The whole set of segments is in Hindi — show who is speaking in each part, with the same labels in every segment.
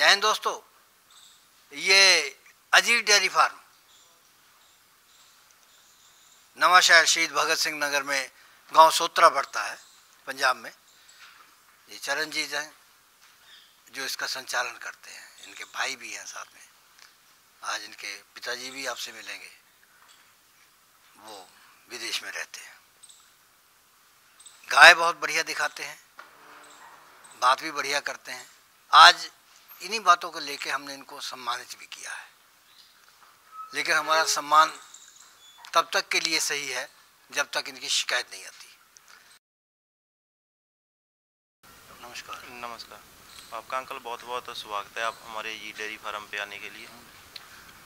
Speaker 1: जय हिंद दोस्तों। ये अजीत डेयरी फार्म नवा शहर शहीद भगत सिंह नगर में गांव सोत्रा पड़ता है, पंजाब में। ये चरणजीत हैं जो इसका संचालन करते हैं। इनके भाई भी हैं साथ में। आज इनके पिताजी भी आपसे मिलेंगे, वो विदेश में रहते हैं। गाय बहुत बढ़िया दिखाते हैं, बात भी बढ़िया करते हैं। आज इन्हीं बातों को लेके हमने इनको सम्मानित भी किया है, लेकिन हमारा सम्मान तब तक के लिए सही है जब तक इनकी शिकायत नहीं आती। नमस्कार।
Speaker 2: नमस्कार। आपका अंकल बहुत बहुत स्वागत है आप हमारे ये डेयरी फार्म पे आने के लिए।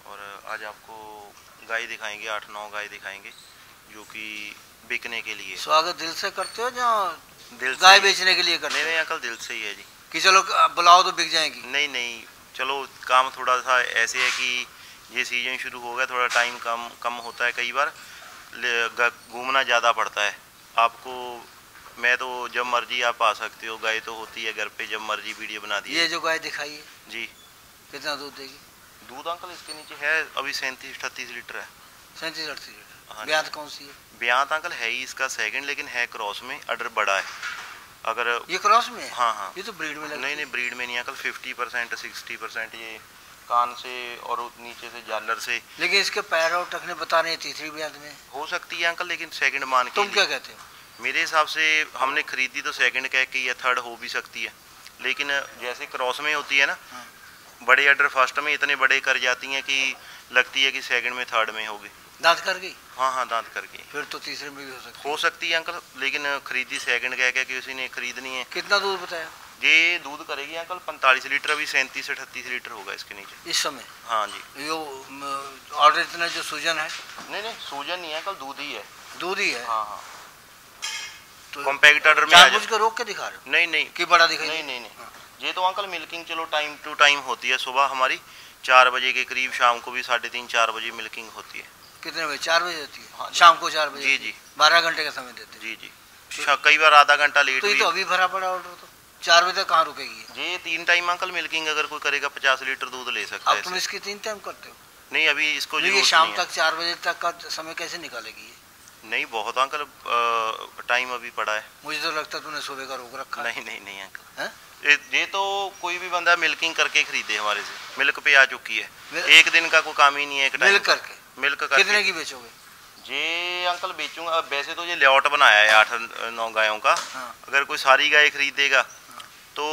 Speaker 2: और आज आपको गाय दिखाएंगे, 8-9 गाय दिखाएंगे जो कि बिकने के लिए।
Speaker 1: स्वागत दिल से करते हो या
Speaker 2: दिल
Speaker 1: गाय बेचने के लिए करते हो?
Speaker 2: नहीं अंकल, दिल से ही है जी।
Speaker 1: कि चलो बुलाओ तो बिक जाएगी?
Speaker 2: नहीं, चलो काम थोड़ा सा ऐसे है कि ये सीजन शुरू हो गया, थोड़ा टाइम कम होता है। कई बार घूमना ज़्यादा पड़ता है आपको। मैं तो जब मर्जी आप आ सकते हो, गाय तो होती है घर पे, जब मर्जी वीडियो बना दी।
Speaker 1: ये जो गाय दिखाई है
Speaker 2: जी,
Speaker 1: कितना दूध देगी?
Speaker 2: दूध अंकल इसके नीचे है अभी 37-38 लीटर है।
Speaker 1: 37-38 लीटर।
Speaker 2: हाँ,
Speaker 1: ब्यात कौन सी है?
Speaker 2: ब्यात अंकल है ही इसका सेकंड, लेकिन है क्रॉस में, अडर बड़ा है। अगर
Speaker 1: ये क्रॉस में है?
Speaker 2: हाँ,
Speaker 1: ये तो ब्रीड में लगती है।
Speaker 2: नहीं ब्रीड में नहीं अंकल। 50% 60% ये कान से और नीचे से जालर से।
Speaker 1: लेकिन इसके पैर और टखने बता रहे हैं तीसरी ब्यात में
Speaker 2: हो सकती है अंकल, लेकिन सेकंड मान के।
Speaker 1: तुम क्या कहते हो?
Speaker 2: मेरे हिसाब से हमने खरीदी तो सेकंड कह के, या थर्ड हो भी सकती है, लेकिन जैसे क्रॉस में होती है ना, बड़े अडर फर्स्ट में इतने बड़े कर जाती हैं कि लगती है कि सेकंड में थर्ड में होगी।
Speaker 1: दांत कर गई?
Speaker 2: हाँ, दांत कर गई।
Speaker 1: फिर तो तीसरे में भी
Speaker 2: हो सकती है अंकल, लेकिन खरीदी सेकंड कह के किसी ने खरीदनी है।
Speaker 1: कितना दूध बताया?
Speaker 2: ये दूध करेगी अंकल 45 लीटर, अभी 37 से 38 लीटर होगा इसके नीचे
Speaker 1: इस समय।
Speaker 2: हाँ जी।
Speaker 1: यो ऑर्डर इतना जो सूजन है?
Speaker 2: नहीं सूजन नहीं है अंकल, दूध ही है।
Speaker 1: दूध ही है?
Speaker 2: हाँ।
Speaker 1: तो
Speaker 2: कॉम्पैक्ट ऑर्डर में
Speaker 1: जानबूझ के रोक के दिखा रहे हो?
Speaker 2: नहीं
Speaker 1: कि बड़ा दिखाई?
Speaker 2: नहीं। ये तो अंकल मिल्किंग चलो टाइम टू टाइम होती है। सुबह हमारी 4 बजे के करीब, शाम को भी 3:30-4 बजे मिल्किंग होती है।
Speaker 1: कितने बजे? 4 बजे होती है?
Speaker 2: हाँ,
Speaker 1: शाम को 4 बजे?
Speaker 2: जी।
Speaker 1: 12 घंटे का समय देते हैं?
Speaker 2: जी। कई बार आधा घंटा लेट
Speaker 1: तो ये तो अभी भरा पड़ा ऑर्डर, तो 4 बजे तक कहाँ रुकेगी?
Speaker 2: ये 3 टाइम अंकल मिल्किंग अगर कोई करेगा 50 लीटर दूध ले सकता है।
Speaker 1: अब तुम इसकी 3 टाइम करते हो?
Speaker 2: नहीं, अभी इसको
Speaker 1: ये शाम तक 4 बजे तक का समय कैसे निकालेगी ये?
Speaker 2: नहीं, बहुत अंकल टाइम अभी पड़ा है।
Speaker 1: मुझे तो लगता है तूने सुबह का रोक रखा।
Speaker 2: नहीं अंकल
Speaker 1: है?
Speaker 2: ये तो कोई भी बंदा मिल्किंग करके खरीदे हमारे से। मिल्क पे आ चुकी है, एक दिन का कोई काम ही नहीं है। एक टाइम मिल्क करके।
Speaker 1: कितने की बेचोगे?
Speaker 2: ये अंकल बेचूंगा। वैसे तो ये लेआउट बनाया है 8-9 गायों का।
Speaker 1: हाँ।
Speaker 2: अगर कोई सारी गाय खरीदेगा तो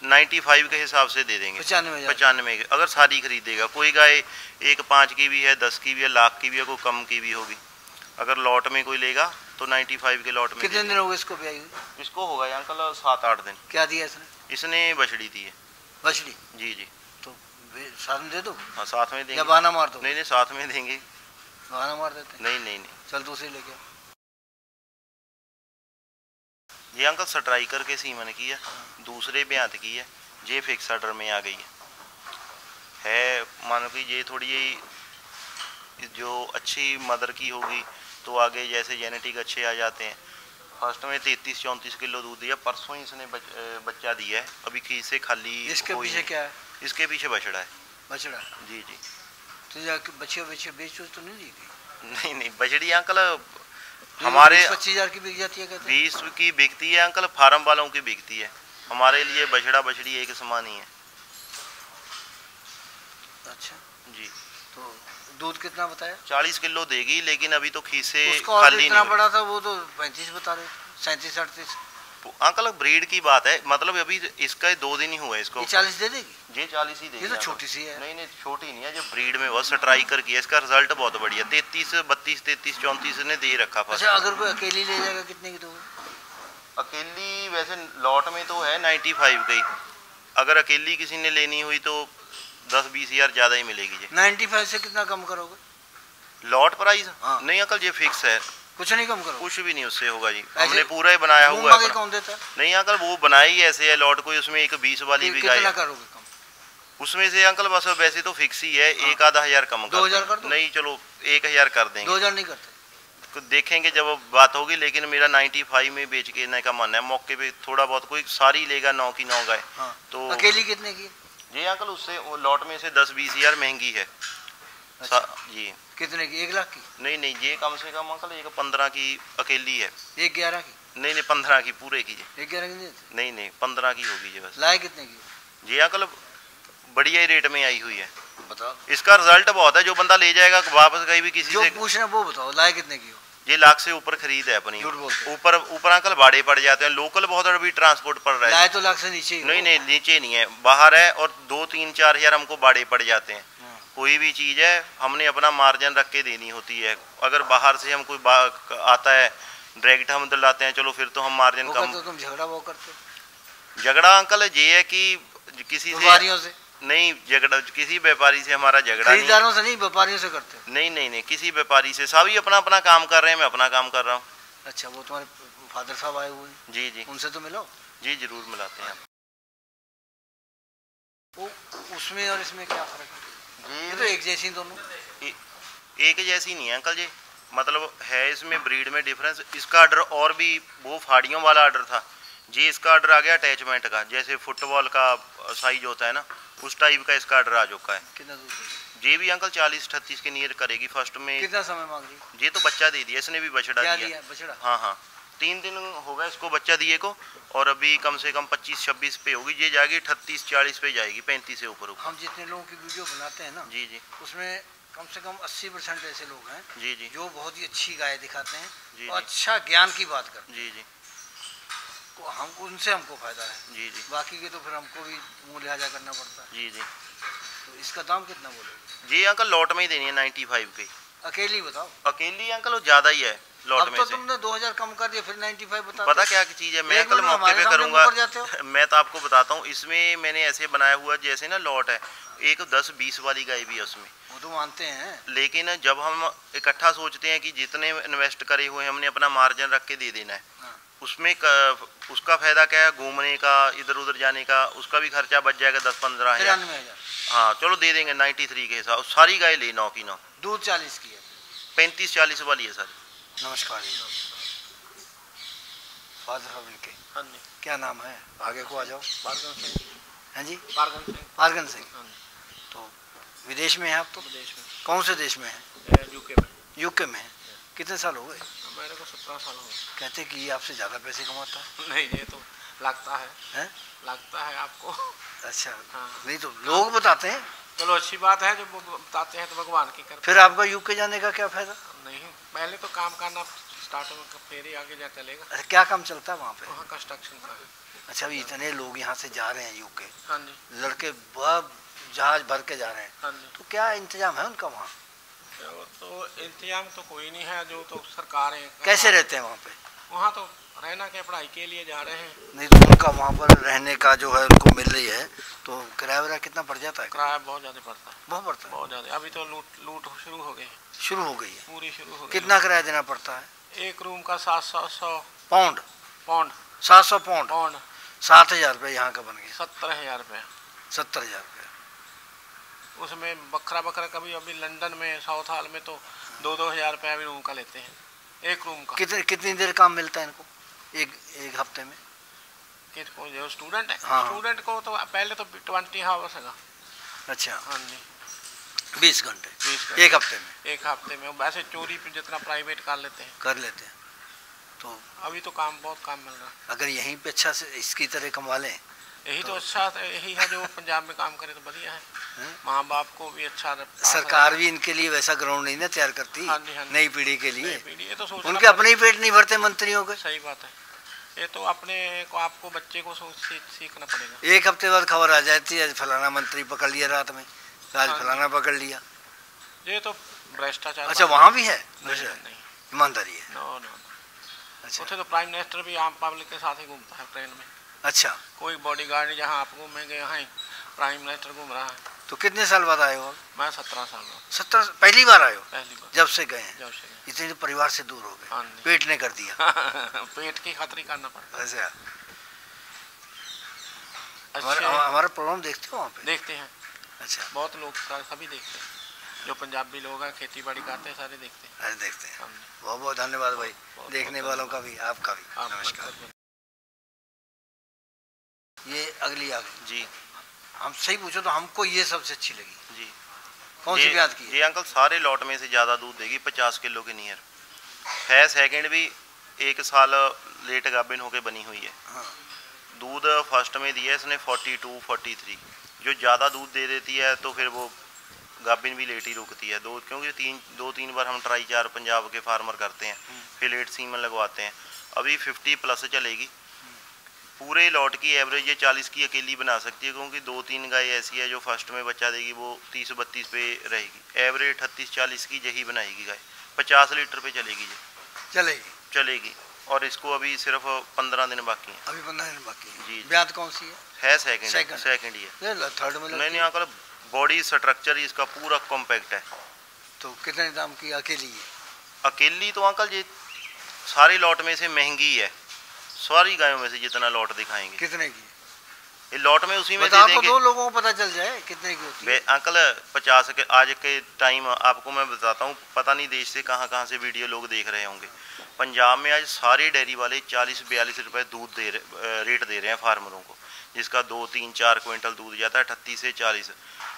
Speaker 2: 95 के हिसाब से दे देंगे। 95 के अगर सारी खरीदेगा। कोई गाय 1-5 की भी है, 10 की भी है, लाख की भी है, कोई कम की भी होगी। अगर लॉट में कोई लेगा तो 95 के लॉट में।
Speaker 1: कितने दिन हो गए इसको ब्याई हुई?
Speaker 2: इसको होगा अंकल 7-8 दिन।
Speaker 1: क्या दिया
Speaker 2: इसने बछड़ी दी है।
Speaker 1: बछड़ी?
Speaker 2: जी।
Speaker 1: तो साथ में दे दो?
Speaker 2: हाँ, साथ में देंगे।
Speaker 1: या बहाना मार दो?
Speaker 2: नहीं साथ में देंगे।
Speaker 1: बहाना मार देते?
Speaker 2: नहीं।
Speaker 1: चल दूसरी लेके आओ।
Speaker 2: ये अंकल स्ट्राइकर के सीमन की है, दूसरे ब्यात की है। ये फिक्स ऑर्डर में आ गई है। मानो कि ये थोड़ी जो अच्छी मदर की होगी तो आगे जैसे जेनेटिक अच्छे आ जाते हैं। फर्स्ट में 33-34 किलो दूध दिया। परसों ही इसने बच्चा दिया है। अभी खीस से खाली।
Speaker 1: इसके पीछे क्या है?
Speaker 2: इसके पीछे बछड़ा है।
Speaker 1: बछड़ा? जी। तो जाके बच्चे बेच तो नहीं दी गई? नहीं,
Speaker 2: बछड़ी अंकल हमारे
Speaker 1: 25,000 की बिक जाती है कहते हैं।
Speaker 2: 20 की बिकती है अंकल, फार्म वालों की बिकती है। हमारे लिए बछड़ा बछड़ी एक समान ही है।
Speaker 1: अच्छा
Speaker 2: जी।
Speaker 1: तो दूध कितना बताया?
Speaker 2: 40 किलो देगी, लेकिन अभी तो खीस से
Speaker 1: खाली इतना बड़ा था, वो तो 35 बता रहे, 37-38।
Speaker 2: अंकल ब्रीड की बात है, मतलब अभी इसका 2 दिन ही हुआ है इसको।
Speaker 1: ये 40 दे देगी?
Speaker 2: ये 40 ही देगी।
Speaker 1: ये तो छोटी सी है।
Speaker 2: नहीं छोटी नहीं है, जो ब्रीड में बहुत स्ट्राइकर की है। इसका रिजल्ट बहुत बढ़िया। 33-32-33-34 ने दे रखा।
Speaker 1: अच्छा, अगर कोई अकेली ले जाएगा कितने की दोगे?
Speaker 2: अकेली वैसे लॉट में तो है 95 की। अगर अकेली किसी ने लेनी हुई तो 10-20 हज़ार ज्यादा ही मिलेगी।
Speaker 1: 95 से कितना कम करोगे?
Speaker 2: Lot price?
Speaker 1: हाँ।
Speaker 2: नहीं अंकल, ये फिक्स है।
Speaker 1: कुछ नहीं कम करो?
Speaker 2: कुछ भी नहीं उससे होगा जी। हमने पूरा ही बनाया हुआ है।
Speaker 1: कौन देता?
Speaker 2: नहीं अंकल, वो बनाई ही ऐसे है लॉट को। उसमें एक 20 वाली भी गाय।
Speaker 1: कितना करोगे कम?
Speaker 2: उसमें से अंकल बस वैसे तो फिक्स ही है। 1-आधा हज़ार कम।
Speaker 1: 2,000 कर दो?
Speaker 2: नहीं चलो 1,000 कर देंगे।
Speaker 1: 2,000 नहीं करते?
Speaker 2: देखेंगे जब बात होगी, लेकिन मेरा 95 में बेच के का मन है। मौके पे थोड़ा बहुत कोई सारी लेगा 9 की 9 गाय।
Speaker 1: हाँ।
Speaker 2: तो
Speaker 1: अकेली कितने की?
Speaker 2: जी अंकल उससे वो लॉट में से 10-20 हज़ार महंगी है।
Speaker 1: अच्छा।
Speaker 2: जी।
Speaker 1: कितने की? 1 लाख की?
Speaker 2: नहीं नहीं, ये कम से कम अंकल एक 15 की अकेली है।
Speaker 1: 1/11 की?
Speaker 2: नहीं नहीं, 15 की पूरे की जी।
Speaker 1: 1/11 की नहीं देते?
Speaker 2: नहीं नहीं, 15 की होगी जी बस।
Speaker 1: लाए कितने की?
Speaker 2: जी अंकल बढ़िया ही रेट में आई हुई है।
Speaker 1: बताओ।
Speaker 2: इसका रिजल्ट बहुत है, जो बंदा ले जाएगा वापस कहीं भी किसी
Speaker 1: जो
Speaker 2: से।
Speaker 1: पूछ रहे हैं वो बताओ, लाए कितने की हो?
Speaker 2: ये लाख से ऊपर खरीद है अपनी।
Speaker 1: झूठ बोलते हैं।
Speaker 2: ऊपर ऊपर अंकल भाड़े पड़ जाते हैं, लोकल बहुत अभी ट्रांसपोर्ट पड़ रहा है।
Speaker 1: लाए तो लाख से नीचे ही हो।
Speaker 2: नहीं नहीं, नीचे नहीं है, बाहर है, और 2-3-4 हज़ार हमको भाड़े पड़ जाते हैं। कोई भी चीज़ है हमने अपना मार्जिन रख के देनी होती है। अगर बाहर से हम कोई आता है डायरेक्ट हम दिलाते हैं, चलो फिर तो हम मार्जिन कम।
Speaker 1: तो तुम झगड़ा वो करते हो?
Speaker 2: झगड़ा अंकल ये है कि किसी से
Speaker 1: व्यापारियों से
Speaker 2: नहीं, झगड़ा किसी व्यापारी से हमारा झगड़ा नहीं।
Speaker 1: खरीदारों से नहीं, व्यापारियों से करते हो?
Speaker 2: नहीं नहीं नहीं, किसी व्यापारी से। सभी अपना अपना काम कर रहे हैं, मैं अपना काम कर रहा हूँ।
Speaker 1: अच्छा, वो तुम्हारे फादर साहब आए हुए हैं?
Speaker 2: जी जी।
Speaker 1: उनसे तो मिलो।
Speaker 2: जी जरूर मिलाते हैं।
Speaker 1: वो उसमें और इसमें क्या फर्क है? ये तो एक जैसी दोनों।
Speaker 2: एक जैसी नहीं है अंकल जी, मतलब है इसमें ब्रीड में डिफरेंस। इसका ऑर्डर और भी वो फाड़ियों वाला ऑर्डर था जी, इसका ऑर्डर आ गया अटैचमेंट का, जैसे फुटबॉल का साइज होता है ना, उस टाइप का इसका ऑर्डर आ चुका है।
Speaker 1: कितना दूर
Speaker 2: जी भी अंकल 40-38 के नियर करेगी फर्स्ट में।
Speaker 1: कितना समय मांग रही?
Speaker 2: ये तो बच्चा दे दिया इसने भी, बछड़ा
Speaker 1: दिया बछड़ा?
Speaker 2: हाँ हाँ, 3 दिन हो गए इसको बच्चा दिए को, और अभी कम से कम 25-26 पे होगी, ये जाएगी 38-40 पे जाएगी, 35 से ऊपर।
Speaker 1: हम जितने लोगों की वीडियो बनाते हैं ना
Speaker 2: जी जी,
Speaker 1: उसमें कम से कम 80% ऐसे लोग हैं
Speaker 2: जी जी,
Speaker 1: जो बहुत ही अच्छी गाय दिखाते हैं
Speaker 2: जी
Speaker 1: और
Speaker 2: जी,
Speaker 1: अच्छा ज्ञान की बात करते हैं।
Speaker 2: जी जी,
Speaker 1: तो हम उनसे हमको फायदा है।
Speaker 2: जी जी,
Speaker 1: बाकी के तो फिर हमको भी मुँह लिहाजा करना पड़ता है।
Speaker 2: जी जी।
Speaker 1: तो इसका दाम कितना बोलोगे?
Speaker 2: जी अंकल लॉट में ही देनी है 95 की।
Speaker 1: अकेली बताओ।
Speaker 2: अकेली अंकल वो ज्यादा ही है लॉट में
Speaker 1: तो
Speaker 2: से।
Speaker 1: तुमने 2000 कम कर दिया, फिर 95 बता।
Speaker 2: पता क्या चीज़ है, मैं कल मौके पे करूँगा। मैं तो आपको बताता हूँ, इसमें मैंने ऐसे बनाया हुआ जैसे ना लॉट है, एक 10-20 वाली गाय भी है उसमें।
Speaker 1: वो तो मानते हैं,
Speaker 2: लेकिन जब हम इकट्ठा सोचते हैं कि जितने इन्वेस्ट करे हुए हमने अपना मार्जिन रख के दे देना है, उसमें उसका फायदा क्या है, घूमने का, इधर उधर जाने का, उसका भी खर्चा बच जाएगा 10-15 हज़ार। हाँ चलो दे देंगे 93 के हिसाब। सारी गाय ले 9 की 9।
Speaker 1: दूध 40 की है,
Speaker 2: 35-40 वाली है सारी।
Speaker 1: नमस्कार जी। फादर साहब इनके।
Speaker 3: हाँ जी।
Speaker 1: क्या नाम है? आगे को आ जाओ।
Speaker 3: पारगन सिंह।
Speaker 1: हैं जी?
Speaker 3: पारगन सिंह।
Speaker 1: पारगन सिंह।
Speaker 3: हाँ।
Speaker 1: तो विदेश में हैं आप? तो
Speaker 3: विदेश में।
Speaker 1: कौन से देश में हैं?
Speaker 3: यूके में।
Speaker 1: यूके में है। कितने साल हो गए?
Speaker 3: मेरे को 17 साल हो गए।
Speaker 1: कहते कि ये आपसे ज़्यादा पैसे कमाता है।
Speaker 3: नहीं, ये तो लगता है।
Speaker 1: हैं?
Speaker 3: लगता है आपको।
Speaker 1: अच्छा।
Speaker 3: हाँ।
Speaker 1: नहीं तो लोग बताते हैं।
Speaker 3: चलो अच्छी बात है, जो बताते हैं तो भगवान की कृपा।
Speaker 1: फिर आपका यूके जाने का क्या फायदा?
Speaker 3: नहीं, पहले तो काम करना स्टार्ट में, फिर ही आगे जा चलेगा।
Speaker 1: अच्छा, क्या काम चलता है वहाँ पे?
Speaker 3: वहाँ कंस्ट्रक्शन का है।
Speaker 1: अच्छा, अभी इतने लोग यहाँ से जा रहे हैं यूके,
Speaker 3: हाँ जी।
Speaker 1: लड़के बहुत जहाज भर के जा रहे हैं।
Speaker 3: हाँ जी।
Speaker 1: तो क्या इंतजाम है उनका वहाँ?
Speaker 3: तो इंतजाम तो कोई नहीं है, जो तो सरकार है।
Speaker 1: कैसे रहते हैं वहाँ पे?
Speaker 3: वहाँ तो रहना के पढ़ाई के लिए जा रहे हैं।
Speaker 1: नहीं तो उनका वहाँ पर रहने का जो है उनको मिल रही है, तो किराया वगैरह कितना पड़ जाता है?
Speaker 3: किराया बहुत ज़्यादा पड़ता है।
Speaker 1: बहुत पड़ता है।
Speaker 3: बहुत ज़्यादा। अभी तो लूट शुरू हो गई है।
Speaker 1: शुरू हो गई है?
Speaker 3: पूरी शुरू हो गई।
Speaker 1: कितना किराया देना पड़ता है?
Speaker 3: एक रूम का 700
Speaker 1: पाउंड?
Speaker 3: पाउंड।
Speaker 1: 700 पाउंड?
Speaker 3: पाउंड
Speaker 1: 7,000 रुपये यहाँ का बन गया।
Speaker 3: 70,000 रुपये।
Speaker 1: 70,000 रुपये।
Speaker 3: उसमें बकरा कभी अभी लंदन में साउथ हॉल में तो 2-2 हज़ार रुपये भी रूम का लेते हैं, एक रूम का।
Speaker 1: कितनी देर काम मिलता है इनको एक हफ्ते में?
Speaker 3: किसको? जो स्टूडेंट है।
Speaker 1: हाँ।
Speaker 3: स्टूडेंट को तो पहले तो 20 आवर्स है।
Speaker 1: अच्छा।
Speaker 3: हाँ जी।
Speaker 1: 20 घंटे
Speaker 3: 20
Speaker 1: एक हफ्ते में?
Speaker 3: एक हफ्ते में। वैसे चोरी पे जितना प्राइवेट कर लेते हैं।
Speaker 1: तो
Speaker 3: अभी तो बहुत काम मिल रहा है।
Speaker 1: अगर यहीं पे अच्छा से इसकी तरह कमा लें
Speaker 3: यही तो अच्छा यही है, जो पंजाब में काम करे तो बढ़िया है। माँ बाप को भी अच्छा।
Speaker 1: सरकार भी इनके लिए वैसा ग्राउंड नहीं ना तैयार करती।
Speaker 3: हाँ जी, हाँ जी।
Speaker 1: नई पीढ़ी के लिए।
Speaker 3: ये तो
Speaker 1: उनके अपने ही पेट नहीं भरते मंत्रियों के।
Speaker 3: सही बात है। ये तो अपने को आपको बच्चे को सीखना पड़ेगा।
Speaker 1: एक हफ्ते बाद खबर आ जाती है फलाना मंत्री पकड़ लिया रात में, आज फलाना पकड़ लिया।
Speaker 3: ये तो भ्रष्टाचार।
Speaker 1: अच्छा, वहाँ भी है?
Speaker 3: नहीं,
Speaker 1: ईमानदारी है।
Speaker 3: नो।
Speaker 1: अच्छा।
Speaker 3: उसे तो प्राइम मिनिस्टर भी आम पब्लिक के साथ ही घूमता है ट्रेन में।
Speaker 1: अच्छा।
Speaker 3: कोई बॉडीगार्ड नहीं, जहाँ आप घूमेंगे यहाँ ही प्राइम मिनिस्टर घूम रहा है।
Speaker 1: तो कितने साल बाद आए हो?
Speaker 3: मैं 17 साल का।
Speaker 1: 17? पहली बार आए हो?
Speaker 3: पहली बार।
Speaker 1: जब से गए हैं?
Speaker 3: जब से गए।
Speaker 1: इतने तो परिवार से दूर हो
Speaker 3: हाँ
Speaker 1: गए,
Speaker 3: जी।
Speaker 1: पेट ने कर दिया।
Speaker 3: पेट की खातिर करना पड़ता है।
Speaker 1: अच्छा।
Speaker 3: अच्छा।
Speaker 1: हमारा प्रोग्राम देखते हो वहाँ पे?
Speaker 3: देखते हैं।
Speaker 1: अच्छा।
Speaker 3: बहुत लोग सभी देखते हैं, जो पंजाबी लोग हैं खेती बाड़ी करते हैं सारे देखते हैं।
Speaker 1: अरे देखते हैं।
Speaker 3: हाँ जी।
Speaker 1: बहुत बहुत धन्यवाद भाई, देखने वालों का भी, आपका भी
Speaker 3: आप
Speaker 1: नमस्कार। ये अगली आ गई
Speaker 2: जी।
Speaker 1: हम सही पूछो तो हमको ये सबसे अच्छी लगी।
Speaker 2: जी
Speaker 1: कौन सी ब्यात की?
Speaker 2: जी अंकल सारे लॉट में से ज़्यादा दूध देगी, 50 किलो के नियर है। सेकंड भी 1 साल लेट गाभिन होके बनी हुई है।
Speaker 1: हाँ।
Speaker 2: दूध फर्स्ट में दिया इसने 42 43। जो ज़्यादा दूध दे देती है तो फिर वो गाभिन भी लेट ही रुकती है। क्योंकि 2-3 बार हम ट्राई 4 पंजाब के फार्मर करते हैं, फिर लेट सीमन लगवाते हैं। अभी 50 प्लस चलेगी। पूरे लॉट की एवरेज ये 40 की अकेली बना सकती है, क्योंकि 2-3 गाय ऐसी है जो फर्स्ट में बच्चा देगी वो 30-32 पे रहेगी। एवरेज 38-40 की यही बनाएगी गाय, 50 लीटर पे चलेगी ये चलेगी। और इसको अभी सिर्फ 15 दिन बाकी हैं।
Speaker 1: अभी 15 दिन बाकी है।
Speaker 2: जी
Speaker 1: ब्यात कौन सी
Speaker 2: है? सेकंड ही है।
Speaker 1: थर्ड में
Speaker 2: नहीं यहाँ का बॉडी स्ट्रक्चर ही इसका पूरा कॉम्पैक्ट है।
Speaker 1: तो कितने दाम की अकेली है?
Speaker 2: अकेली तो अंकल ये सारे लॉट में से महंगी है, सारी गायों में से जितना लॉट दिखाएंगे।
Speaker 1: कितने की?
Speaker 2: ये लॉट में उसी में दे देंगे।
Speaker 1: दो लोगों को पता चल जाए कितने की होती है।
Speaker 2: अंकल 50 के आज के टाइम आपको मैं बताता हूँ, पता नहीं देश से कहाँ कहाँ से वीडियो लोग देख रहे होंगे। पंजाब में आज सारे डेयरी वाले 40-42 रुपए दूध रेट दे रहे हैं फार्मरों को, जिसका 2-3-4 क्विंटल दूध जाता है 38 से 40।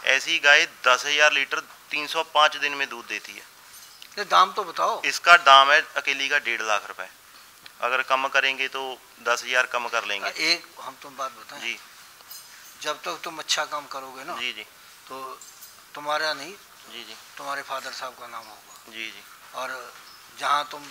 Speaker 2: ऐसी गाय 10,000 लीटर 305 दिन में दूध देती है।
Speaker 1: दाम तो बताओ।
Speaker 2: इसका दाम है अकेली का 1.5 लाख रुपए। अगर कम करेंगे तो 10,000 कम कर लेंगे।
Speaker 1: एक हम तुम बात बताएं
Speaker 2: जी,
Speaker 1: जब तक तुम अच्छा काम करोगे ना
Speaker 2: जी जी,
Speaker 1: तो तुम्हारा नहीं,
Speaker 2: जी जी,
Speaker 1: तुम्हारे फादर साहब का नाम होगा।
Speaker 2: जी जी,
Speaker 1: और जहाँ तुम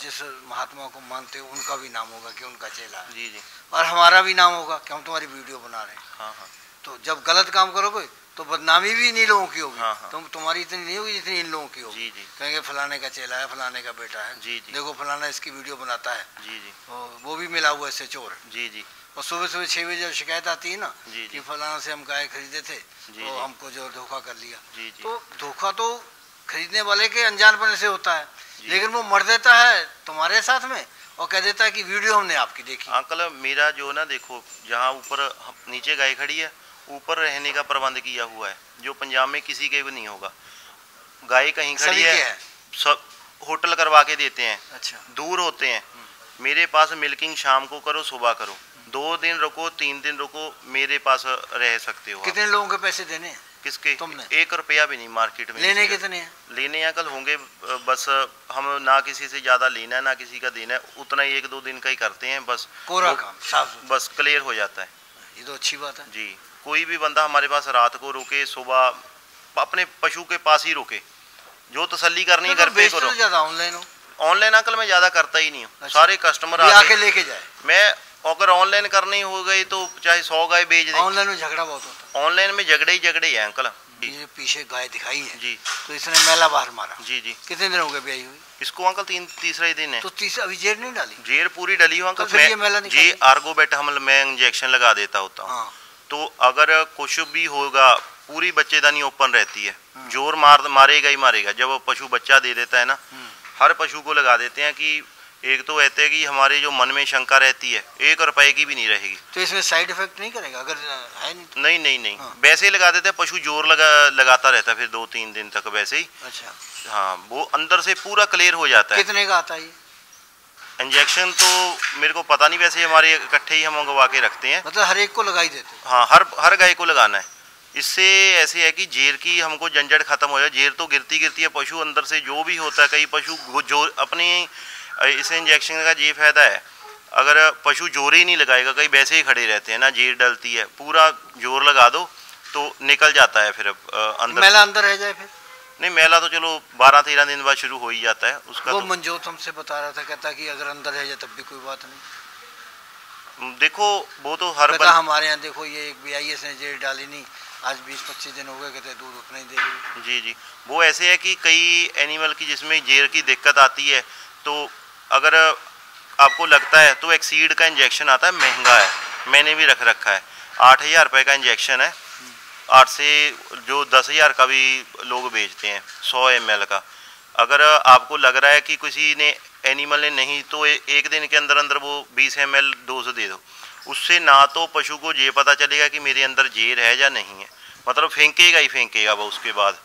Speaker 1: जिस महात्मा को मानते हो उनका भी नाम होगा कि उनका चेला है।
Speaker 2: जी जी,
Speaker 1: और हमारा भी नाम होगा कि हम तुम्हारी वीडियो बना रहे हैं।
Speaker 2: हाँ हाँ।
Speaker 1: तो जब गलत काम करोगे तो बदनामी भी इन्हीं लोगों की होगी।
Speaker 2: हाँ हाँ।
Speaker 1: तुम्हारी इतनी नहीं होगी जितनी इन लोगों की होगी।
Speaker 2: जी जी,
Speaker 1: कहेंगे फलाने का चेला है, फलाने का बेटा है।
Speaker 2: जी जी,
Speaker 1: देखो फलाना इसकी वीडियो बनाता है।
Speaker 2: जी जी,
Speaker 1: वो भी मिला हुआ इससे चोर।
Speaker 2: जी जी,
Speaker 1: और सुबह सुबह 6 बजे जब शिकायत आती है ना
Speaker 2: जी
Speaker 1: कि फलाना से हम गाय खरीदे थे
Speaker 2: जी,
Speaker 1: तो हमको जो धोखा कर लिया।
Speaker 2: जी जी,
Speaker 1: तो धोखा तो खरीदने वाले के अनजानपने से होता है,
Speaker 2: जी।
Speaker 1: लेकिन वो मर देता है तुम्हारे साथ में और कह देता है कि वीडियो हमने आपकी देखी।
Speaker 2: अंकल मेरा जो ना देखो, जहाँ ऊपर नीचे गाय खड़ी है ऊपर रहने का प्रबंध किया हुआ है, जो पंजाब में किसी के भी नहीं होगा। गाय कहीं खड़ी है, सब होटल करवा के देते हैं।
Speaker 1: अच्छा।
Speaker 2: दूर होते हैं। मेरे पास मिल्किंग शाम को करो सुबह करो, 2 दिन रुको 3 दिन रुको, मेरे पास रह सकते हो।
Speaker 1: कितने लोगों के पैसे देने हैं?
Speaker 2: किसके?
Speaker 1: तुमने?
Speaker 2: 1 रुपया भी नहीं मार्केट में।
Speaker 1: लेने कितने हैं?
Speaker 2: लेने अंकल होंगे बस, हम ना किसी से ज़्यादा लेना है ना किसी का देना है, उतना ही 1-2 दिन का ही करते हैं बस।
Speaker 1: कोरा काम साफ
Speaker 2: बस क्लियर हो जाता है।
Speaker 1: ये तो अच्छी बात है
Speaker 2: जी। कोई भी बंदा हमारे पास रात को रुके, सुबह अपने पशु के पास ही रुके, जो तसल्ली करनी है घर पे करो।
Speaker 1: ज़्यादा ऑनलाइन हो?
Speaker 2: ऑनलाइन अंकल मैं ज़्यादा करता ही नहीं हूँ।
Speaker 1: अच्छा।
Speaker 2: सारे कस्टमर
Speaker 1: आके लेके जाए।
Speaker 2: मैं अगर ऑनलाइन करनी हो गई तो चाहे 100 गाय बेच दें।
Speaker 1: ऑनलाइन में झगड़ा बहुत होता है।
Speaker 2: ऑनलाइन में झगड़े ही झगड़े हैं अंकल।
Speaker 1: ये पीछे गाय दिखाई है
Speaker 2: जी,
Speaker 1: तो इसने मेला बाहर मारा।
Speaker 2: जी जी।
Speaker 1: कितने दिन हो गए ब्याई हुई?
Speaker 2: इसको अंकल तीसरा ही दिन है।
Speaker 1: तो अभी जेर नहीं डाली?
Speaker 2: जेर पूरी डली हो अंकल।
Speaker 1: तो फिर ये मेला निकाल
Speaker 2: जी आर्गोबेट मैं इंजेक्शन लगा देता होता हूँ।
Speaker 1: हाँ।
Speaker 2: तो अगर कुछ भी होगा पूरी बच्चेदानी ओपन रहती है, जोर मारेगा ही मारेगा। जब पशु बच्चा दे देता है ना, हर पशु को लगा देते हैं कि एक तो कहते हैं कि हमारे जो मन में शंका रहती है 1 रुपए की भी नहीं रहेगी।
Speaker 1: तो इसमें साइड इफेक्ट नहीं करेगा अगर है नहीं तो?
Speaker 2: नहीं। हाँ। वैसे ही लगा देते हैं, पशु जोर लगाता रहता है फिर 2-3 दिन तक वैसे ही।
Speaker 1: अच्छा।
Speaker 2: हाँ, वो अंदर से पूरा क्लियर हो जाता है।
Speaker 1: कितने का आता है ये
Speaker 2: इंजेक्शन? तो मेरे को पता नहीं, वैसे हमारे इकट्ठे ही हम मंगवा के रखते हैं।
Speaker 1: मतलब हर एक को लगा ही देते?
Speaker 2: हाँ, हर गाय को लगाना है। इससे ऐसे है कि जेर की हमको झंझट खत्म हो जाए। जेर तो गिरती है पशु अंदर से जो भी होता है, कई पशु जो अपनी इस इंजेक्शन का ये फायदा है, अगर पशु जोर ही नहीं लगाएगा, कई वैसे ही खड़े रहते हैं ना, जेर डलती है, पूरा जोर लगा दो तो निकल जाता है फिर अंदर।
Speaker 1: मेला अंदर रह जाए फिर?
Speaker 2: नहीं, मेला तो चलो 12-13 दिन बाद शुरू हो ही जाता है उसका।
Speaker 1: वो मंजोत हमसे बता रहा था, कहता कि अगर अंदर रह जाए तब भी कोई बात नहीं।
Speaker 2: देखो वो तो हर
Speaker 1: हमारे यहाँ देखो ये एक BIS ने जेर डाली नहीं, आज 20-25 दिन हो गए, कहते दूध उतना ही दे रही।
Speaker 2: जी जी। वो ऐसे है कि कई एनिमल की जिसमें जेर की दिक्कत आती है, तो अगर आपको लगता है तो एक्सीड का इंजेक्शन आता है, महंगा है, मैंने भी रख रखा है। 8,000 रुपये का इंजेक्शन है, 8 से जो 10,000 का भी लोग बेचते हैं 100 ml का। अगर आपको लग रहा है कि किसी ने एनिमल ने नहीं, तो 1 दिन के अंदर अंदर वो 20 ml डोज दे दो। उससे ना तो पशु को ये पता चलेगा कि मेरे अंदर जेर है या नहीं है, मतलब फेंकेगा ही फेंकेगा वो। उसके बाद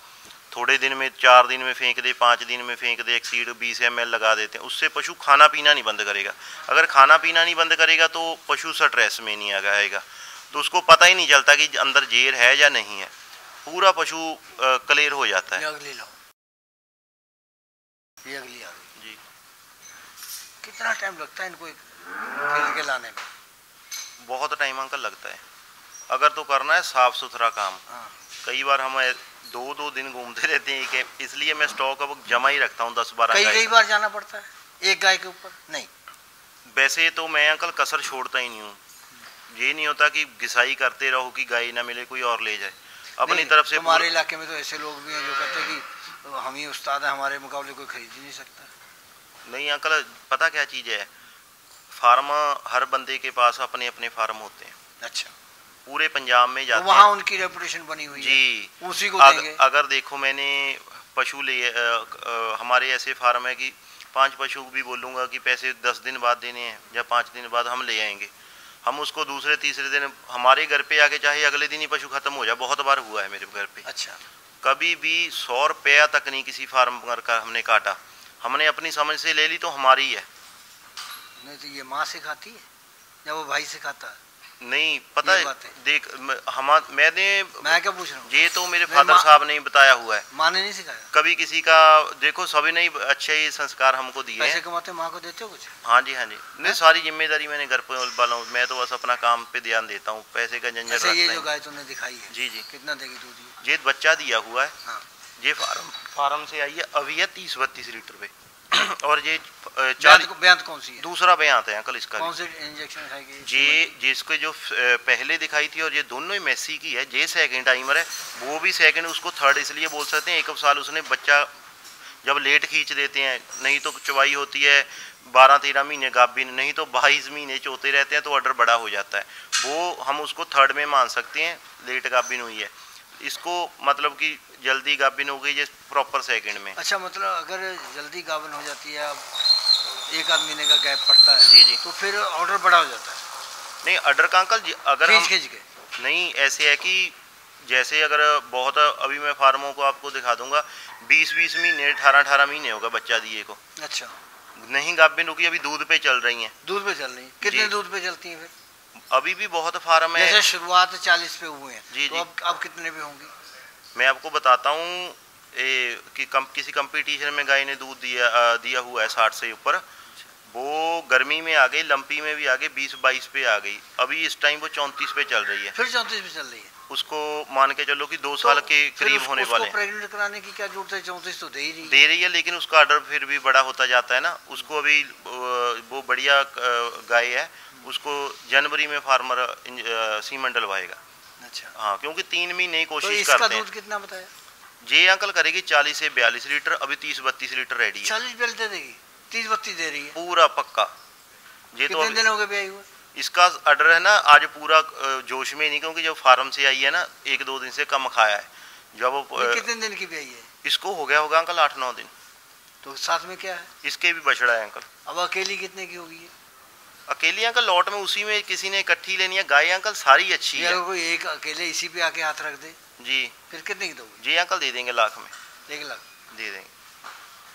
Speaker 2: थोड़े दिन में, 4 दिन में फेंक दे, 5 दिन में फेंक दे, एक्सीड 20 ml लगा देते हैं। उससे पशु खाना पीना नहीं बंद करेगा। अगर खाना पीना नहीं बंद करेगा तो पशु स्ट्रेस में नहीं आएगा। तो उसको पता ही नहीं चलता कि अंदर जेर है या नहीं है, पूरा पशु क्लियर हो जाता है।
Speaker 1: अगली लो, ये अगली आ गई
Speaker 2: जी।
Speaker 1: कितना टाइम लगता है इनको खरीद के लाने में?
Speaker 2: बहुत टाइम अंकल लगता है, अगर तो करना है साफ सुथरा काम।
Speaker 1: हाँ।
Speaker 2: कई बार हम 2-2 दिन घूमते रहते हैं कि इसलिए मैं स्टॉक अब जमा ही रखता हूँ 10-12 गाय।
Speaker 1: कई बार जाना पड़ता है एक गाय के ऊपर? नहीं,
Speaker 2: वैसे तो मैं अंकल कसर छोड़ता ही नहीं हूँ। ये नहीं होता कि घिसाई करते रहो कि गाय ना मिले कोई और ले जाए, अपनी तरफ से।
Speaker 1: हमारे इलाके में तो ऐसे लोग भी हैं जो कहते हैं कि हम ही उस्ताद हैं, हमारे मुकाबले कोई खरीद ही नहीं सकता।
Speaker 2: नहीं अंकल, पता क्या चीज़ है, फार्म हर बंदे के पास अपने अपने फार्म होते हैं।
Speaker 1: अच्छा,
Speaker 2: पूरे पंजाब में जाते
Speaker 1: तो वहाँ
Speaker 2: हैं।
Speaker 1: उनकी रेपुटेशन बनी हुई
Speaker 2: जी,
Speaker 1: है, उसी को देंगे।
Speaker 2: अगर देखो मैंने पशु हमारे ऐसे फार्म है कि 5 पशु भी बोलूँगा कि पैसे 10 दिन बाद देने हैं या 5 दिन बाद हम ले आएंगे, हम उसको दूसरे तीसरे दिन हमारे घर पे आके चाहे अगले दिन ही पशु खत्म हो जाए, बहुत बार हुआ है मेरे घर पे।
Speaker 1: अच्छा,
Speaker 2: कभी भी 100 रुपया तक नहीं किसी फार्मर का हमने काटा, हमने अपनी समझ से ले ली तो हमारी है।
Speaker 1: नहीं तो ये माँ से खाती है या वो भाई से खाता है?
Speaker 2: नहीं पता है, देख मैंने
Speaker 1: मैं क्या पूछ रहा हूँ,
Speaker 2: ये तो मेरे फादर साहब ने बताया हुआ है,
Speaker 1: माँ ने नहीं सिखाया?
Speaker 2: कभी किसी का देखो, सभी ने अच्छे ही संस्कार हमको दिए हैं।
Speaker 1: पैसे कमाते माँ को देते हो कुछ?
Speaker 2: हाँ जी, हाँ जी, नहीं सारी जिम्मेदारी मैंने घर पे वाला हूँ, मैं तो बस अपना काम पे ध्यान देता हूँ, पैसे का झंझट रखता
Speaker 1: ये जो गाय तुमने दिखाई है,
Speaker 2: जी जी,
Speaker 1: कितना देगी दूध?
Speaker 2: ये बच्चा दिया हुआ है।
Speaker 1: हाँ।
Speaker 2: ये फार्म से आई है, अभी है 30-32 लीटर पे। और ये
Speaker 1: ब्यांत कौन सी है?
Speaker 2: दूसरा ब्यांत है अंकल इसका।
Speaker 1: कौन से इंजेक्शन खाएगी?
Speaker 2: ये जिसको जो पहले दिखाई थी और ये दोनों ही मेसी की है, ये सेकंड टाइमर है, वो भी सेकंड, उसको थर्ड इसलिए बोल सकते हैं, 1 साल उसने बच्चा जब लेट खींच देते हैं, नहीं तो चवाई होती है 12-13 महीने गाभिन, नहीं तो 22 महीने चोते रहते हैं तो ऑर्डर बड़ा हो जाता है, वो हम उसको थर्ड में मान सकते हैं, लेट गाभिन हुई है। इसको मतलब कि जल्दी गाभिन हो गई, ये प्रॉपर सेकंड में।
Speaker 1: अच्छा, मतलब अगर जल्दी गाभिन हो जाती है, अब 1 आध महीने का गैप पड़ता है,
Speaker 2: जी जी,
Speaker 1: तो फिर ऑर्डर बड़ा हो जाता है?
Speaker 2: नहीं ऑर्डर का अंकल अगर हम
Speaker 1: खींच के
Speaker 2: नहीं, ऐसे है कि जैसे अगर बहुत, अभी मैं फार्मों को आपको दिखा दूंगा, 20-20 महीने 18-18 महीने होगा बच्चा दिए को।
Speaker 1: अच्छा,
Speaker 2: नहीं गाभिन रुकी, अभी दूध पे चल रही हैं।
Speaker 1: दूध पे चल रही है? कितने दूध पे चलती हैं फिर?
Speaker 2: अभी भी बहुत फार्म है,
Speaker 1: जैसे शुरुआत 40 पे हुए हैं,
Speaker 2: जी
Speaker 1: तो
Speaker 2: जी,
Speaker 1: अब कितने पे होंगी?
Speaker 2: मैं आपको बताता हूँ कि किसी कंपटीशन में गाय ने दूध दिया हुआ है 60 से ऊपर, वो गर्मी में आ गई, लंपी में भी आ गई, 20-22 पे आ गई, अभी इस टाइम वो 34 पे चल रही है।
Speaker 1: फिर 34 पे चल रही है?
Speaker 2: उसको मान के चलो कि 2 साल के करीब होने वाले हैं।
Speaker 1: प्रेग्नेंट कराने की क्या जरूरत है? 34 तो
Speaker 2: दे रही है, लेकिन उसका ऑर्डर फिर भी बड़ा होता जाता है ना। उसको अभी वो बढ़िया गाय है, उसको जनवरी में फार्मर सीमन डलवाएगा।
Speaker 1: अच्छा,
Speaker 2: हाँ, क्योंकि 3 महीने ही कोशिश
Speaker 1: तो इसका
Speaker 2: करते हैं।
Speaker 1: दूध कितना बताया?
Speaker 2: ये अंकल करेगी 40 से 42 लीटर, अभी 30-32 लीटर रेडी है।
Speaker 1: 40-42 दे देगी? 30-32 दे रही है
Speaker 2: पूरा पक्का। ये
Speaker 1: कितने दिन हो गए ब्याई हुए?
Speaker 2: इसका ऑर्डर है ना, आज पूरा जोश में नहीं, क्योंकि जब फार्म से आई है ना 1-2 दिन से कम खाया है। जब
Speaker 1: कितने दिन की ब्याई है?
Speaker 2: इसको हो गया होगा अंकल 8-9 दिन।
Speaker 1: तो साथ में क्या है?
Speaker 2: इसके भी बछड़ा है अंकल।
Speaker 1: अब अकेली कितने की होगी है?
Speaker 2: अकेली अंकल लॉट में उसी में किसी ने इकट्ठी लेनी है गाय अंकल, सारी अच्छी है।
Speaker 1: कोई एक अकेले इसी पे आके हाथ रख दे
Speaker 2: जी,
Speaker 1: फिर कितने की दोगे?
Speaker 2: जी अंकल दे देंगे, लाख में
Speaker 1: 1 लाख
Speaker 2: दे देंगे।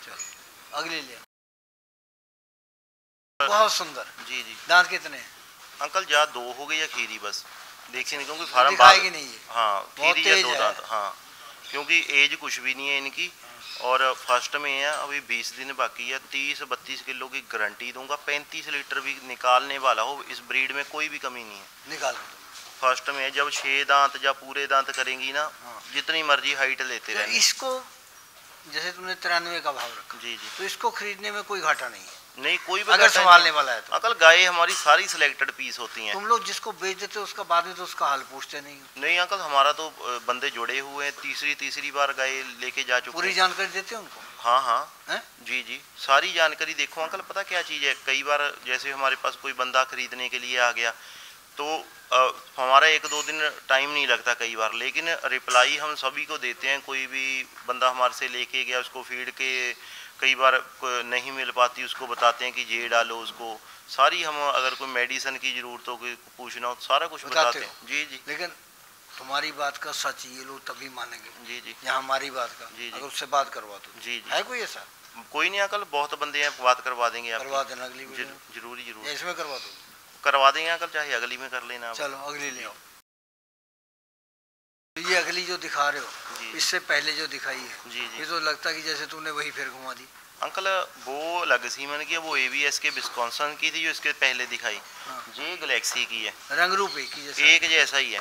Speaker 1: चलो अगले ले। बहुत सुंदर।
Speaker 2: जी जी,
Speaker 1: दांत कितने हैं
Speaker 2: अंकल? जा 2 हो गई या खीरी बस, देखिए नहीं क्योंकि फार्म
Speaker 1: दिखाएगी नहीं है।
Speaker 2: हाँ, खीरी या 2 दांत। हाँ, क्योंकि एज कुछ भी नहीं है इनकी, और फर्स्ट में है, अभी 20 दिन बाकी है। 30-32 किलो की गारंटी दूंगा, 35 लीटर भी निकालने वाला हो, इस ब्रीड में कोई भी कमी नहीं है।
Speaker 1: निकाल
Speaker 2: फर्स्ट में जब 6 दांत या पूरे दांत करेंगी ना, जितनी मर्जी हाइट लेते रहे।
Speaker 1: इसको जैसे तुमने 93 का भाव रखा,
Speaker 2: जी जी,
Speaker 1: तो इसको खरीदने में कोई घाटा नहीं है?
Speaker 2: नहीं कोई भी
Speaker 1: अगर संभालने वाला है तो।
Speaker 2: अंकल गाय हमारी सारी सिलेक्टेड पीस होती हैं।
Speaker 1: तुम लोग जिसको बेच देते हो उसका बाद में तो उसका हाल पूछते नहीं हो?
Speaker 2: नहीं अंकल, हमारा तो बंदे जुड़े हुए हैं, तीसरी बार गाय लेके जा चुके।
Speaker 1: पूरी जानकारी देते हो उनको?
Speaker 2: हाँ हाँ
Speaker 1: है?
Speaker 2: जी जी, सारी जानकारी। देखो अंकल, पता क्या चीज़ है, कई बार जैसे हमारे पास कोई बंदा खरीदने के लिए आ गया तो हमारा 1-2 दिन टाइम नहीं लगता कई बार, लेकिन रिप्लाई हम सभी को देते हैं। कोई भी बंदा हमारे से लेके गया, उसको फीड के कई बार नहीं मिल पाती, उसको बताते हैं कि ये डालो उसको, सारी हम अगर कोई मेडिसिन की जरूरत हो, कोई पूछना हो, सारा कुछ बताते हैं। जी जी,
Speaker 1: लेकिन तुम्हारी बात का सच ये लोग तभी मानेंगे
Speaker 2: जी जी,
Speaker 1: या हमारी बात का?
Speaker 2: जी जी,
Speaker 1: अगर उससे बात करवा दो।
Speaker 2: जी जी,
Speaker 1: है कोई ऐसा?
Speaker 2: कोई नहीं अंकल, बहुत बंदे हैं, बात करवा देंगे आप।
Speaker 1: करवा देना अगली
Speaker 2: जरूरी जरूर,
Speaker 1: इसमें करवा दो।
Speaker 2: करवा देंगे अंकल, चाहे अगली में कर लेना।
Speaker 1: चलो अगली ले आओ। ये अगली जो दिखा रहे हो, इससे पहले जो दिखाई है
Speaker 2: जी जी,
Speaker 1: ये तो लगता है कि जैसे तूने वही फिर घुमा दी।
Speaker 2: अंकल वो अलग सीमन की है, वो ABS के विस्कॉन्सिन की थी जो इसके पहले दिखाई।
Speaker 1: हाँ।
Speaker 2: ये गैलेक्सी की है,
Speaker 1: रंग रूप एक ही जैसा,
Speaker 2: एक जैसा ही है।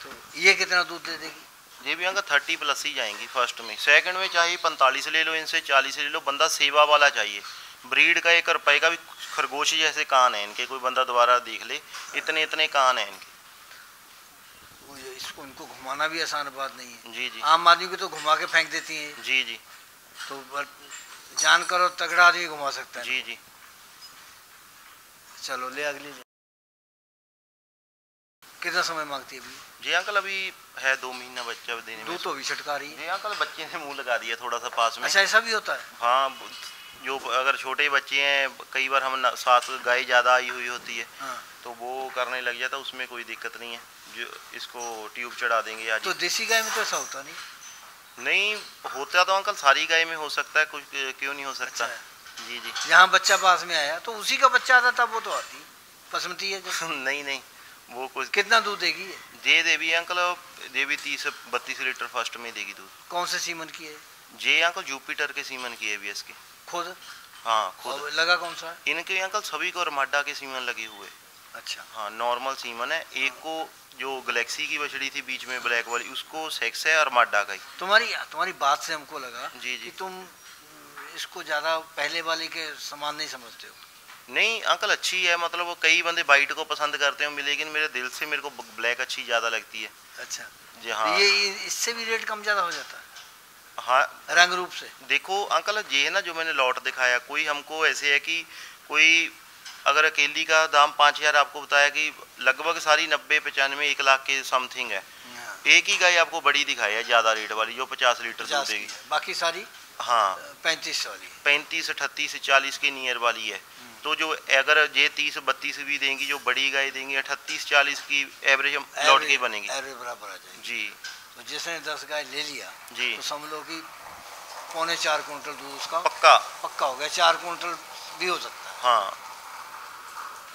Speaker 1: तो ये कितना दूध दे देगी?
Speaker 2: ये भी अंकल 30+ ही जाएंगी फर्स्ट में। सेकंड में चाहे 45 ले लो, इनसे 40 ले लो। बंदा सेवा वाला चाहिए। ब्रीड का 1 रुपये का भी खरगोश जैसे कान है इनके, कोई बंदा दोबारा देख ले, इतने इतने कान है इनके।
Speaker 1: इसको इनको घुमाना भी आसान बात नहीं है।
Speaker 2: जी जी,
Speaker 1: आम आदमी को तो घुमा के फेंक देती है।
Speaker 2: जी जी,
Speaker 1: तो जान करो तगड़ा आदमी घुमा सकता है।
Speaker 2: जी जी।
Speaker 1: चलो ले अगली ले। कितना समय मांगती है अभी?
Speaker 2: जी अंकल अभी है 2 महीना बच्चा देने में।
Speaker 1: दूध तो भी छटका रही है।
Speaker 2: जी अंकल बच्चे ने मुंह लगा दिया थोड़ा सा पास में।
Speaker 1: अच्छा ऐसा भी होता है?
Speaker 2: हाँ, जो अगर छोटे बच्चे हैं, कई बार हम साथ गाय ज़्यादा आई हुई होती है,
Speaker 1: हाँ।
Speaker 2: तो वो करने लग जाता, उसमें कोई दिक्कत नहीं है। जो इसको ट्यूब चढ़ा देंगे आज।
Speaker 1: तो देसी गाय में तो ऐसा होता नहीं?
Speaker 2: नहीं होता तो अंकल सारी गाय में हो सकता है, कुछ क्यों नहीं हो सकता।
Speaker 1: अच्छा।
Speaker 2: जी जी।
Speaker 1: जहाँ बच्चा पास में आया तो उसी का बच्चा आता था, वो तो आती बसमती है जो।
Speaker 2: नहीं नहीं, वो कुछ।
Speaker 1: कितना दूध देगी ये?
Speaker 2: जे देवी अंकल, ये भी 30-32 लीटर फर्स्ट में देगी दूध।
Speaker 1: कौन से सीमन की है?
Speaker 2: जे अंकल जुपिटर के सीमन की है ABS के।
Speaker 1: खुद?
Speaker 2: हाँ खुद।
Speaker 1: और लगा कौन सा है?
Speaker 2: इनके अंकल सभी को रमाडा के सीमन लगे हुए।
Speaker 1: अच्छा।
Speaker 2: हाँ नॉर्मल सीमन है। एक को जो गैलेक्सी की बछड़ी थी बीच में ब्लैक वाली, उसको सेक्स है अरमाडा का ही।
Speaker 1: तुम्हारी बात से हमको लगा
Speaker 2: जी जी
Speaker 1: कि तुम इसको ज्यादा पहले वाले के समान नहीं समझते हो।
Speaker 2: नहीं अंकल अच्छी है, मतलब कई बंदे वाइट को पसंद करते हैं, लेकिन मेरे दिल से मेरे को ब्लैक अच्छी ज़्यादा लगती है।
Speaker 1: अच्छा
Speaker 2: जी हाँ।
Speaker 1: तो ये इससे भी रेट कम ज़्यादा हो जाता है?
Speaker 2: हाँ
Speaker 1: रंग रूप से
Speaker 2: देखो अंकल, ये है ना जो मैंने लॉट दिखाया, कोई हमको ऐसे है कि कोई अगर अकेली का दाम 5000 आपको बताया कि लगभग सारी 90-95 1 लाख के समथिंग है। एक ही गाय आपको बड़ी दिखाई है ज़्यादा रेट वाली, जो 50 लीटर दूध देगी।
Speaker 1: बाकी सारी
Speaker 2: हाँ
Speaker 1: 35 वाली,
Speaker 2: 35, 38, 40 के नियर वाली है। तो जो अगर ये 30-32 भी देंगी, जो बड़ी गाय देंगी 38-40 की एवरेज लौट के बनेगी।
Speaker 1: एवरेज बराबर आ जाएगी
Speaker 2: जी।
Speaker 1: तो जिसने 10 गाय ले लिया
Speaker 2: जी
Speaker 1: तो समझ लो कि 3.25 कुंटल दूध उसका पक्का हो गया। 4 कुंटल भी हो सकता है।
Speaker 2: हाँ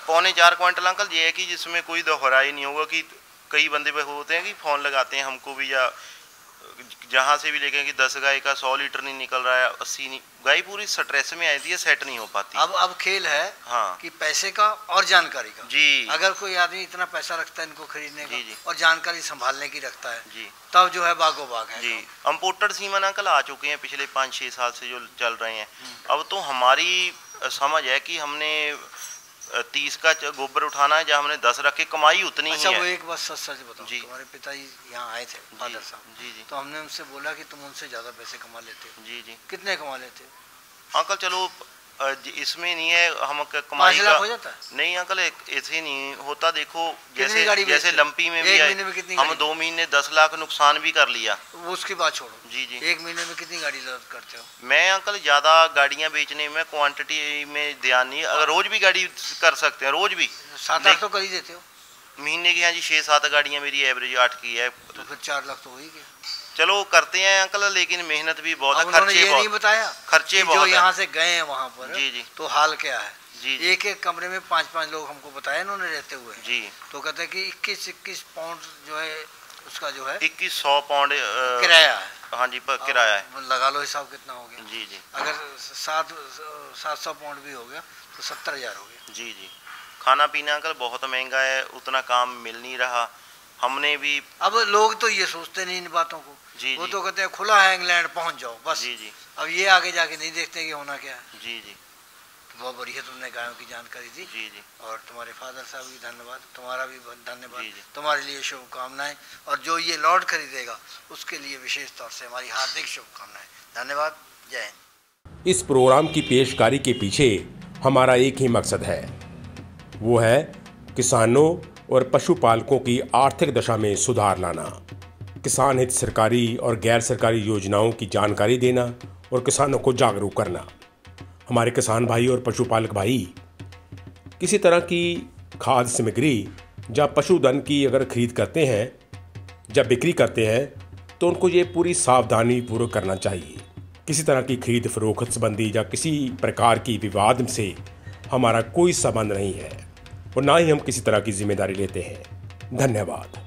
Speaker 2: 3.25 क्विंटल अंकल। ये है कि जिसमें कोई दोहराई नहीं होगा कि कई बंदे होते हैं कि फ़ोन लगाते हैं हमको भी, या जहाँ से भी लेके कि 10 गाय का 100 लीटर नहीं निकल रहा है, 80 नहीं। गाय पूरी स्ट्रेस में आती है, सेट नहीं हो पाती।
Speaker 1: अब खेल है
Speaker 2: हाँ
Speaker 1: कि पैसे का और जानकारी का।
Speaker 2: जी।
Speaker 1: अगर कोई आदमी इतना पैसा रखता है इनको खरीदने का
Speaker 2: जी।
Speaker 1: और जानकारी संभालने की रखता है
Speaker 2: जी,
Speaker 1: तब जो है बागो बाग है
Speaker 2: जी। इम्पोर्टेड सीमन अंकल आ चुके हैं पिछले 5-6 साल से जो चल रहे हैं। अब तो हमारी समझ है कि हमने 30 का गोबर उठाना है, जहाँ हमने 10 रख के कमाई उतनी
Speaker 1: अच्छा,
Speaker 2: ही है।
Speaker 1: वो एक बात सच बताओ,
Speaker 2: जी।
Speaker 1: तुम्हारे पिताजी यहाँ आए थे फादर साहब,
Speaker 2: जी जी
Speaker 1: तो हमने उनसे बोला कि तुम उनसे ज़्यादा पैसे कमा लेते हो।
Speaker 2: जी जी।
Speaker 1: कितने कमा लेते हो?
Speaker 2: अंकल चलो इसमें नहीं है हम
Speaker 1: 5
Speaker 2: कमाई
Speaker 1: लाख
Speaker 2: का।
Speaker 1: हो जाता है?
Speaker 2: नहीं अंकल ऐसे नहीं होता। देखो
Speaker 1: कितनी गाड़ी
Speaker 2: जैसे
Speaker 1: बेचते?
Speaker 2: लंपी में भी
Speaker 1: एक
Speaker 2: आए,
Speaker 1: महीने में कितनी
Speaker 2: हम
Speaker 1: गाड़ी?
Speaker 2: 2 महीने 10 लाख नुकसान भी कर लिया।
Speaker 1: वो उसकी बात छोड़ो।
Speaker 2: जी जी।
Speaker 1: एक महीने में कितनी गाड़ी करते हो?
Speaker 2: मैं अंकल ज़्यादा गाड़ियाँ बेचने में क्वांटिटी में ध्यान नहीं। अगर रोज भी गाड़ी कर सकते हैं, रोज भी
Speaker 1: 7-8 तो कर ही देते हो
Speaker 2: महीने की। हाँ जी 6-7 गाड़ियाँ मेरी एवरेज 8 की है।
Speaker 1: तो फिर 4 लाख तो हो ही गया।
Speaker 2: चलो करते हैं अंकल, लेकिन मेहनत भी बहुत है,
Speaker 1: उन्होंने
Speaker 2: खर्चे
Speaker 1: ये नहीं
Speaker 2: बहुत।
Speaker 1: बताया
Speaker 2: खर्चे
Speaker 1: कि
Speaker 2: बहुत
Speaker 1: जो
Speaker 2: है।
Speaker 1: यहाँ से गए हैं वहाँ पर
Speaker 2: जी जी
Speaker 1: तो हाल क्या है।
Speaker 2: जी जी
Speaker 1: एक कमरे में 5-5 लोग हमको बताया इन्होंने रहते हुए।
Speaker 2: जी।
Speaker 1: तो कहते हैं कि 21 पाउंड जो है उसका जो है
Speaker 2: 2100 पाउंड
Speaker 1: किराया है।
Speaker 2: हाँ जी किराया है।
Speaker 1: लगा लो हिसाब कितना हो गया।
Speaker 2: जी जी।
Speaker 1: अगर 700 पाउंड भी हो गया तो 70,000 हो गया।
Speaker 2: जी जी। खाना पीना अंकल बहुत महंगा है, उतना काम मिल नहीं रहा। हमने भी
Speaker 1: अब लोग तो ये सोचते नहीं इन बातों को।
Speaker 2: जी
Speaker 1: वो
Speaker 2: जी
Speaker 1: तो कहते हैं खुला है इंग्लैंड, पहुंच जाओ बस।
Speaker 2: जी जी
Speaker 1: अब ये आगे जाके नहीं देखते कि होना क्या है।
Speaker 2: जी जी।
Speaker 1: तो बहुत बढ़िया तुमने गायों की जानकारी दी।
Speaker 2: जी जी।
Speaker 1: और तुम्हारे फादर साहब भी धन्यवाद, तुम्हारा भी धन्यवाद।
Speaker 2: जी जी।
Speaker 1: तुम्हारे लिए शुभकामनाएं, और जो ये लॉट खरीदेगा उसके लिए विशेष तौर से हमारी हार्दिक शुभकामनाएं। धन्यवाद। जय हिंद।
Speaker 4: इस प्रोग्राम की पेशकारी के पीछे हमारा एक ही मकसद है, वो है किसानों और पशुपालकों की आर्थिक दशा में सुधार लाना, किसान हित सरकारी और गैर सरकारी योजनाओं की जानकारी देना और किसानों को जागरूक करना। हमारे किसान भाई और पशुपालक भाई किसी तरह की खाद्य सामग्री या पशुधन की अगर खरीद करते हैं, जब बिक्री करते हैं, तो उनको ये पूरी सावधानी पूर्वक करना चाहिए। किसी तरह की खरीद फरोख्त संबंधी या किसी प्रकार की विवाद से हमारा कोई संबंध नहीं है। और ना ही हम किसी तरह की जिम्मेदारी लेते हैं। धन्यवाद।